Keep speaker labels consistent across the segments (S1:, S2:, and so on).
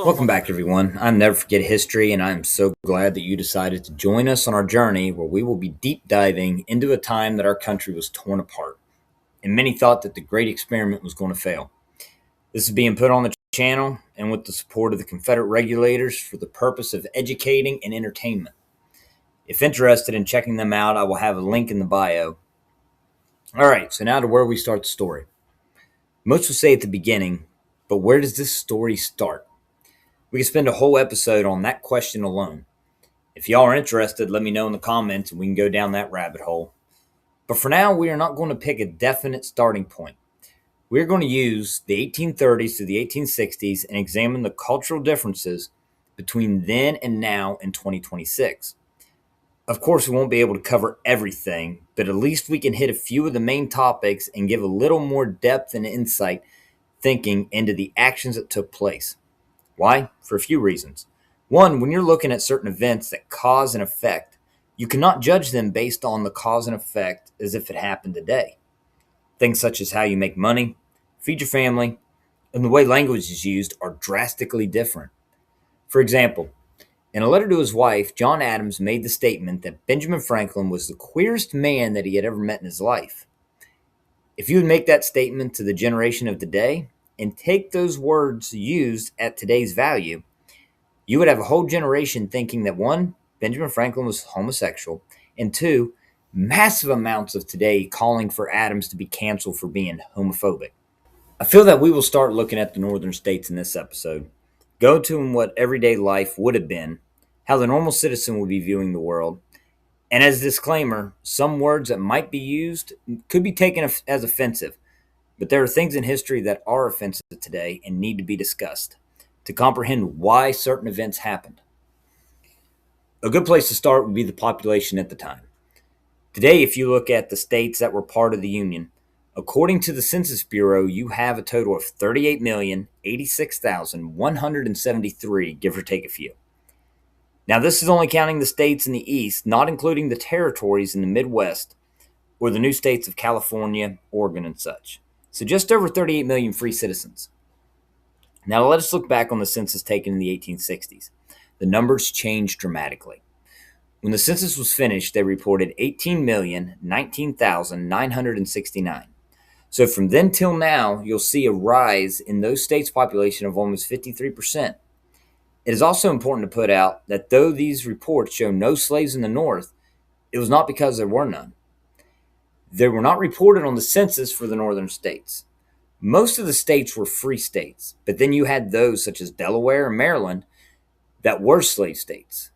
S1: Welcome back, everyone. I'm Never Forget History, and I'm so glad that you decided to join us on our journey where we will be deep diving into a time that our country was torn apart, and many thought that the great experiment was going to fail. This is being put on the channel and with the support of the Confederate regulators for the purpose of educating and entertainment. If interested in checking them out, I will have a link in the bio. All right, so now to where we start the story. Most will say at the beginning, but where does this story start? We could spend a whole episode on that question alone. If y'all are interested, let me know in the comments and we can go down that rabbit hole. But for now, we are not going to pick a definite starting point. We're going to use the 1830s to the 1860s and examine the cultural differences between then and now in 2026. Of course, we won't be able to cover everything, but at least we can hit a few of the main topics and give a little more depth and insight thinking into the actions that took place. Why? For a few reasons. One, when you're looking at certain events that cause an effect, you cannot judge them based on the cause and effect as if it happened today. Things such as how you make money, feed your family, and the way language is used are drastically different. For example, in a letter to his wife, John Adams made the statement that Benjamin Franklin was the queerest man that he had ever met in his life. If you would make that statement to the generation of today and take those words used at today's value, you would have a whole generation thinking that one, Benjamin Franklin was homosexual, and two, massive amounts of today calling for Adams to be canceled for being homophobic. I feel that we will start looking at the northern states in this episode, go to what everyday life would have been, how the normal citizen would be viewing the world, and as a disclaimer, some words that might be used could be taken as offensive, but there are things in history that are offensive today and need to be discussed to comprehend why certain events happened. A good place to start would be the population at the time. Today, if you look at the states that were part of the Union, according to the Census Bureau, you have a total of 38,086,173, give or take a few. Now, this is only counting the states in the East, not including the territories in the Midwest or the new states of California, Oregon, and such. So just over 38 million free citizens. Now, let us look back on the census taken in the 1860s. The numbers changed dramatically. When the census was finished, they reported 18,019,969. So from then till now, you'll see a rise in those states' population of almost 53%. It is also important to put out that though these reports show no slaves in the North, it was not because there were none. They were not reported on the census for the northern states. Most of the states were free states, but then you had those such as Delaware and Maryland that were slave states.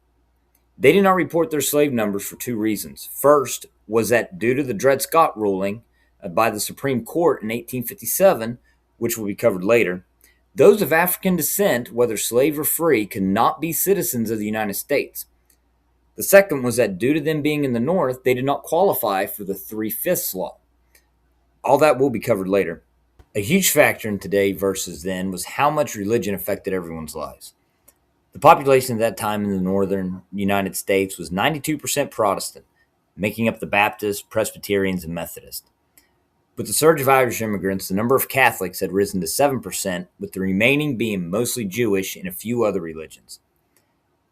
S1: They did not report their slave numbers for two reasons. First was that due to the Dred Scott ruling by the Supreme Court in 1857, which will be covered later, those of African descent, whether slave or free, could not be citizens of the United States. The second was that due to them being in the North, they did not qualify for the 3/5 law. All that will be covered later. A huge factor in today versus then was how much religion affected everyone's lives. The population at that time in the northern United States was 92% Protestant, making up the Baptists, Presbyterians, and Methodists. With the surge of Irish immigrants, the number of Catholics had risen to 7%, with the remaining being mostly Jewish and a few other religions.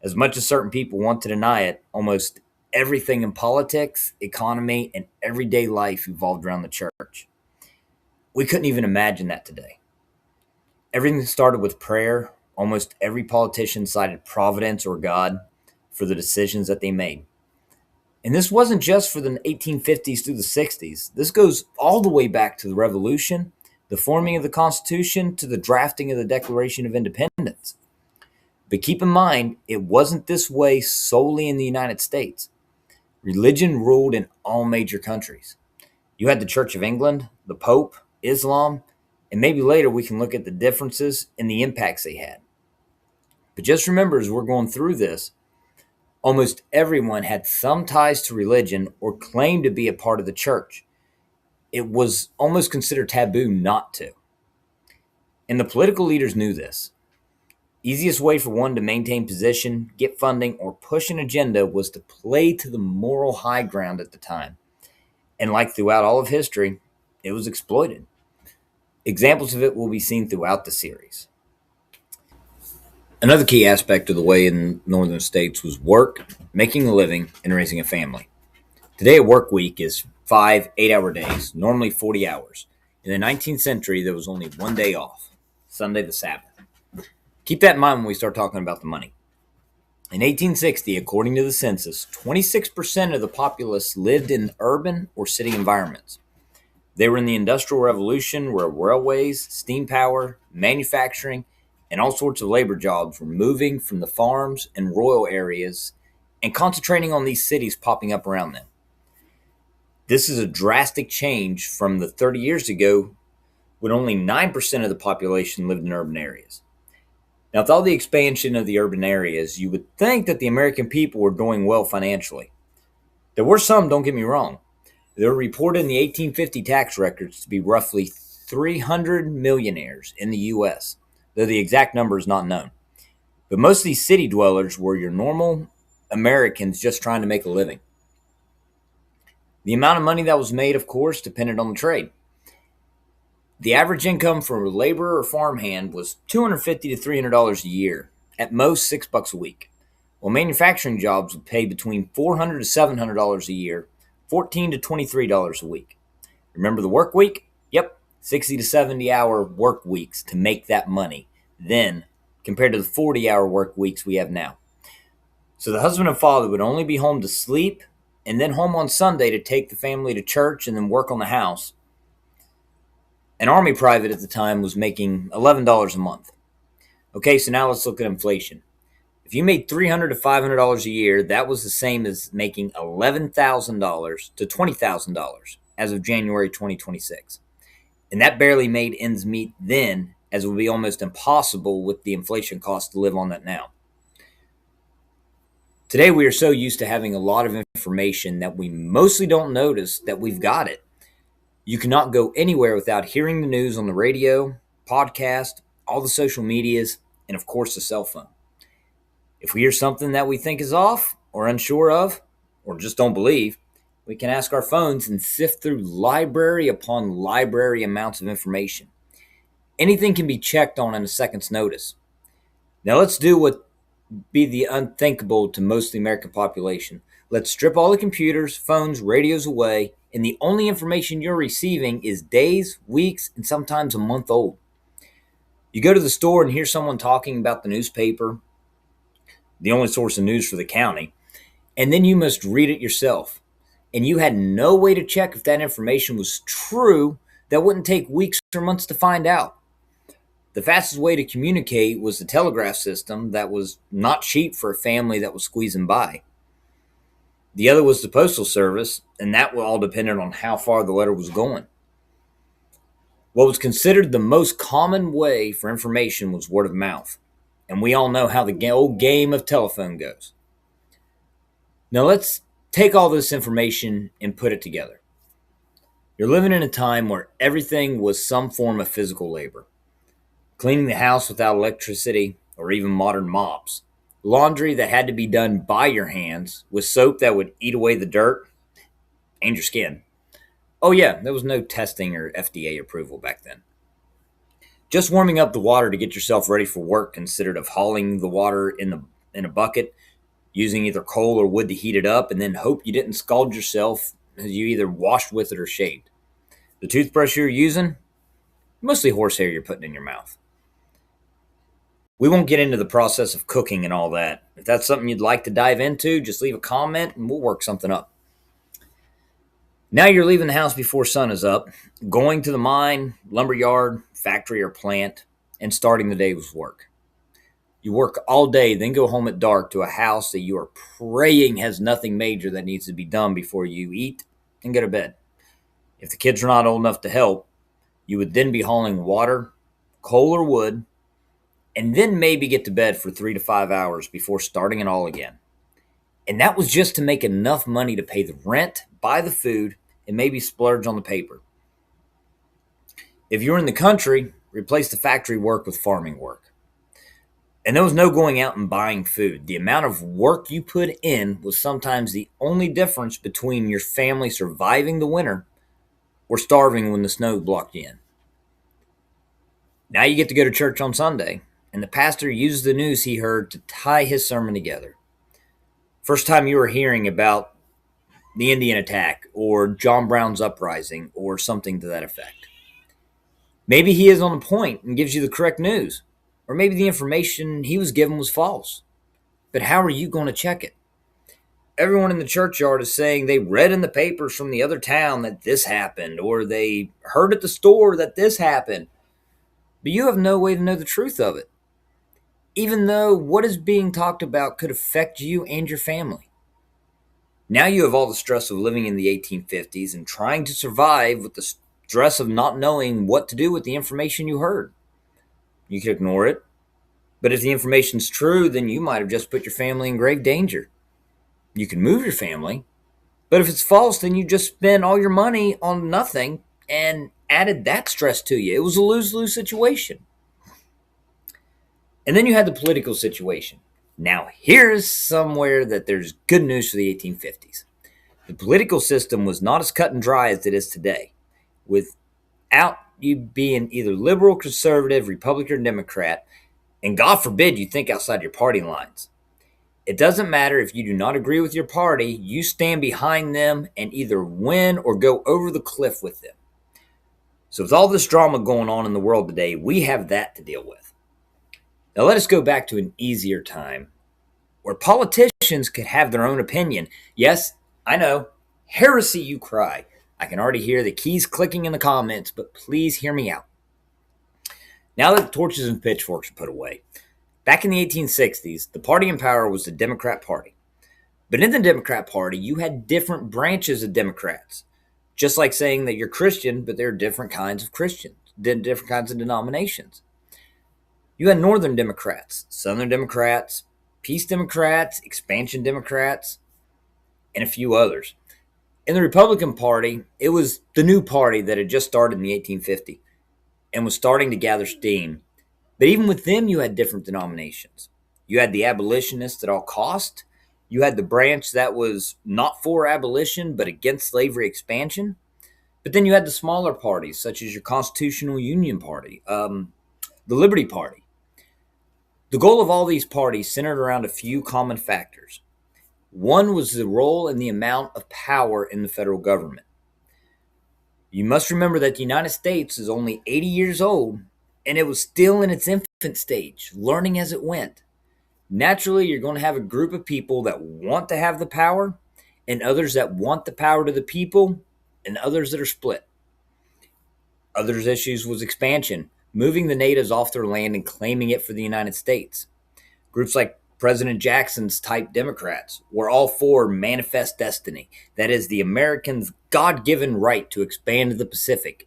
S1: As much as certain people want to deny it, almost everything in politics, economy, and everyday life evolved around the church. We couldn't even imagine that today. Everything started with prayer. Almost every politician cited Providence or God for the decisions that they made. And this wasn't just for the 1850s through the 60s. This goes all the way back to the Revolution, the forming of the Constitution, to the drafting of the Declaration of Independence. But keep in mind, it wasn't this way solely in the United States. Religion ruled in all major countries. You had the Church of England, the Pope, Islam, and maybe later we can look at the differences and the impacts they had. But just remember, as we're going through this, almost everyone had some ties to religion or claimed to be a part of the church. It was almost considered taboo not to. And the political leaders knew this. Easiest way for one to maintain position, get funding, or push an agenda was to play to the moral high ground at the time. And like throughout all of history, it was exploited. Examples of it will be seen throughout the series. Another key aspect of the way in northern states was work, making a living, and raising a family. Today, a work week is 5 8-hour days, normally 40 hours. In the 19th century, there was only one day off, Sunday the Sabbath. Keep that in mind when we start talking about the money. In 1860, according to the census, 26% of the populace lived in urban or city environments. They were in the Industrial Revolution, where railways, steam power, manufacturing, and all sorts of labor jobs were moving from the farms and rural areas and concentrating on these cities popping up around them. This is a drastic change from the 30 years ago when only 9% of the population lived in urban areas. Now, with all the expansion of the urban areas, you would think that the American people were doing well financially. There were some, don't get me wrong. They were reported in the 1850 tax records to be roughly 300 millionaires in the U.S., though the exact number is not known. But most of these city dwellers were your normal Americans just trying to make a living. The amount of money that was made, of course, depended on the trade. The average income for a laborer or farmhand was $250 to $300 a year, at most $6 a week, while manufacturing jobs would pay between $400 to $700 a year, $14 to $23 a week. Remember the work week? Yep, 60 to 70-hour work weeks to make that money then, compared to the 40-hour work weeks we have now. So the husband and father would only be home to sleep and then home on Sunday to take the family to church and then work on the house. An Army private at the time was making $11 a month. Okay, so now let's look at inflation. If you made $300 to $500 a year, that was the same as making $11,000 to $20,000 as of January 2026. And that barely made ends meet then, as it would be almost impossible with the inflation cost to live on that now. Today, we are so used to having a lot of information that we mostly don't notice that we've got it. You cannot go anywhere without hearing the news on the radio, podcast, all the social medias, and of course the cell phone. If we hear something that we think is off or unsure of, or just don't believe, we can ask our phones and sift through library upon library amounts of information. Anything can be checked on in a second's notice. Now let's do what be the unthinkable to most of the American population. Let's strip all the computers, phones, radios away, and the only information you're receiving is days, weeks, and sometimes a month old. You go to the store and hear someone talking about the newspaper, the only source of news for the county, and then you must read it yourself. And you had no way to check if that information was true. That wouldn't take weeks or months to find out. The fastest way to communicate was the telegraph system that was not cheap for a family that was squeezing by. The other was the postal service, and that all depended on how far the letter was going. What was considered the most common way for information was word of mouth. And we all know how the old game of telephone goes. Now let's take all this information and put it together. You're living in a time where everything was some form of physical labor. Cleaning the house without electricity or even modern mops. Laundry that had to be done by your hands with soap that would eat away the dirt and your skin. Oh yeah, there was no testing or FDA approval back then. Just warming up the water to get yourself ready for work considered of hauling the water in a bucket, using either coal or wood to heat it up, and then hope you didn't scald yourself as you either washed with it or shaved. The toothbrush you're using, mostly horsehair you're putting in your mouth. We won't get into the process of cooking and all that. If that's something you'd like to dive into, just leave a comment and we'll work something up. Now you're leaving the house before sun is up, going to the mine, lumberyard, factory, or plant, and starting the day with work. You work all day, then go home at dark to a house that you are praying has nothing major that needs to be done before you eat and go to bed. If the kids are not old enough to help, you would then be hauling water, coal, or wood, and then maybe get to bed for 3 to 5 hours before starting it all again. And that was just to make enough money to pay the rent, buy the food, and maybe splurge on the paper. If you're in the country, replace the factory work with farming work. And there was no going out and buying food. The amount of work you put in was sometimes the only difference between your family surviving the winter or starving when the snow blocked you in. Now you get to go to church on Sunday, and the pastor used the news he heard to tie his sermon together. First time you were hearing about the Indian attack or John Brown's uprising or something to that effect. Maybe he is on a point and gives you the correct news, or maybe the information he was given was false. But how are you going to check it? Everyone in the churchyard is saying they read in the papers from the other town that this happened, or they heard at the store that this happened. But you have no way to know the truth of it, even though what is being talked about could affect you and your family. Now you have all the stress of living in the 1850s and trying to survive with the stress of not knowing what to do with the information you heard. You could ignore it, but if the information's true, then you might have just put your family in grave danger. You can move your family, but if it's false, then you just spent all your money on nothing and added that stress to you. It was a lose-lose situation. And then you had the political situation. Now, here's somewhere that there's good news for the 1850s. The political system was not as cut and dry as it is today, without you being either liberal, conservative, Republican, or Democrat, and God forbid you think outside your party lines. It doesn't matter if you do not agree with your party, you stand behind them and either win or go over the cliff with them. So with all this drama going on in the world today, we have that to deal with. Now let us go back to an easier time where politicians could have their own opinion. Yes, I know, heresy you cry. I can already hear the keys clicking in the comments, but please hear me out. Now that the torches and pitchforks are put away, back in the 1860s, the party in power was the Democrat Party. But in the Democrat Party, you had different branches of Democrats. Just like saying that you're Christian, but there are different kinds of Christians, different kinds of denominations. You had Northern Democrats, Southern Democrats, Peace Democrats, Expansion Democrats, and a few others. In the Republican Party, it was the new party that had just started in the 1850 and was starting to gather steam. But even with them, you had different denominations. You had the abolitionists at all cost. You had the branch that was not for abolition, but against slavery expansion. But then you had the smaller parties, such as your Constitutional Union Party, the Liberty Party. The goal of all these parties centered around a few common factors. One was the role and the amount of power in the federal government. You must remember that the United States is only 80 years old, and it was still in its infant stage, learning as it went. Naturally, you're going to have a group of people that want to have the power, and others that want the power to the people, and others that are split. Others issues was expansion, moving the natives off their land and claiming it for the United States. Groups like President Jackson's type Democrats were all for manifest destiny, that is, the Americans' God-given right to expand to the Pacific.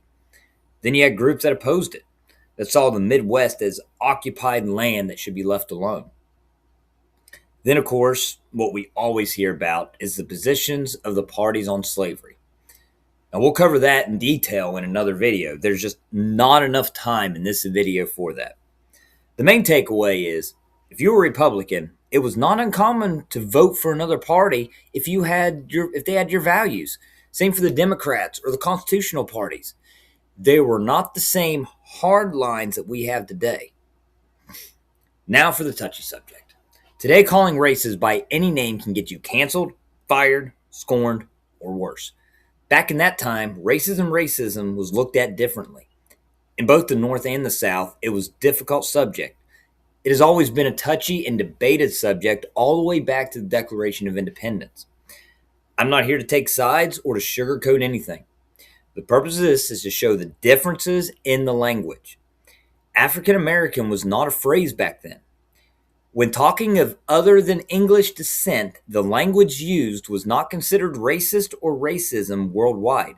S1: Then you had groups that opposed it, that saw the Midwest as occupied land that should be left alone. Then, of course, what we always hear about is the positions of the parties on slavery. Now, we'll cover that in detail in another video. There's just not enough time in this video for that. The main takeaway is, if you were a Republican, it was not uncommon to vote for another party if they had your values. Same for the Democrats or the constitutional parties. They were not the same hard lines that we have today. Now for the touchy subject. Today, calling races by any name can get you canceled, fired, scorned, or worse. Back in that time, racism was looked at differently. In both the North and the South, it was a difficult subject. It has always been a touchy and debated subject all the way back to the Declaration of Independence. I'm not here to take sides or to sugarcoat anything. The purpose of this is to show the differences in the language. African American was not a phrase back then. When talking of other than English descent, the language used was not considered racist or racism worldwide.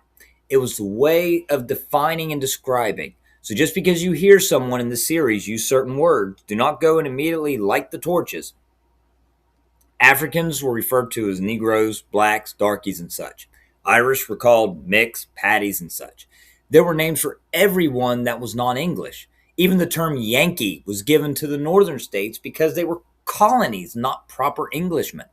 S1: It was the way of defining and describing. So just because you hear someone in the series use certain words, do not go and immediately light the torches. Africans were referred to as Negroes, blacks, darkies, and such. Irish were called mix, paddies, and such. There were names for everyone that was non-English. Even the term Yankee was given to the northern states because they were colonies, not proper Englishmen.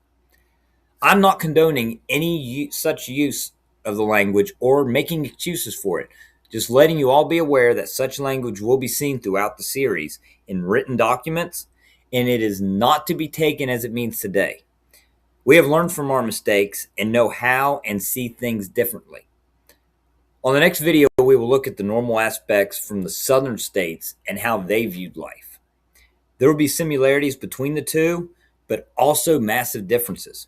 S1: I'm not condoning any such use of the language or making excuses for it. Just letting you all be aware that such language will be seen throughout the series in written documents, and it is not to be taken as it means today. We have learned from our mistakes and know how and see things differently. On the next video, we will look at the normal aspects from the southern states and how they viewed life. There will be similarities between the two, but also massive differences.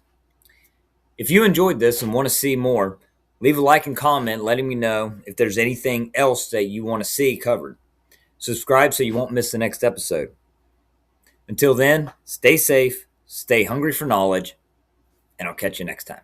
S1: If you enjoyed this and want to see more, leave a like and comment letting me know if there's anything else that you want to see covered. Subscribe so you won't miss the next episode. Until then, stay safe, stay hungry for knowledge, and I'll catch you next time.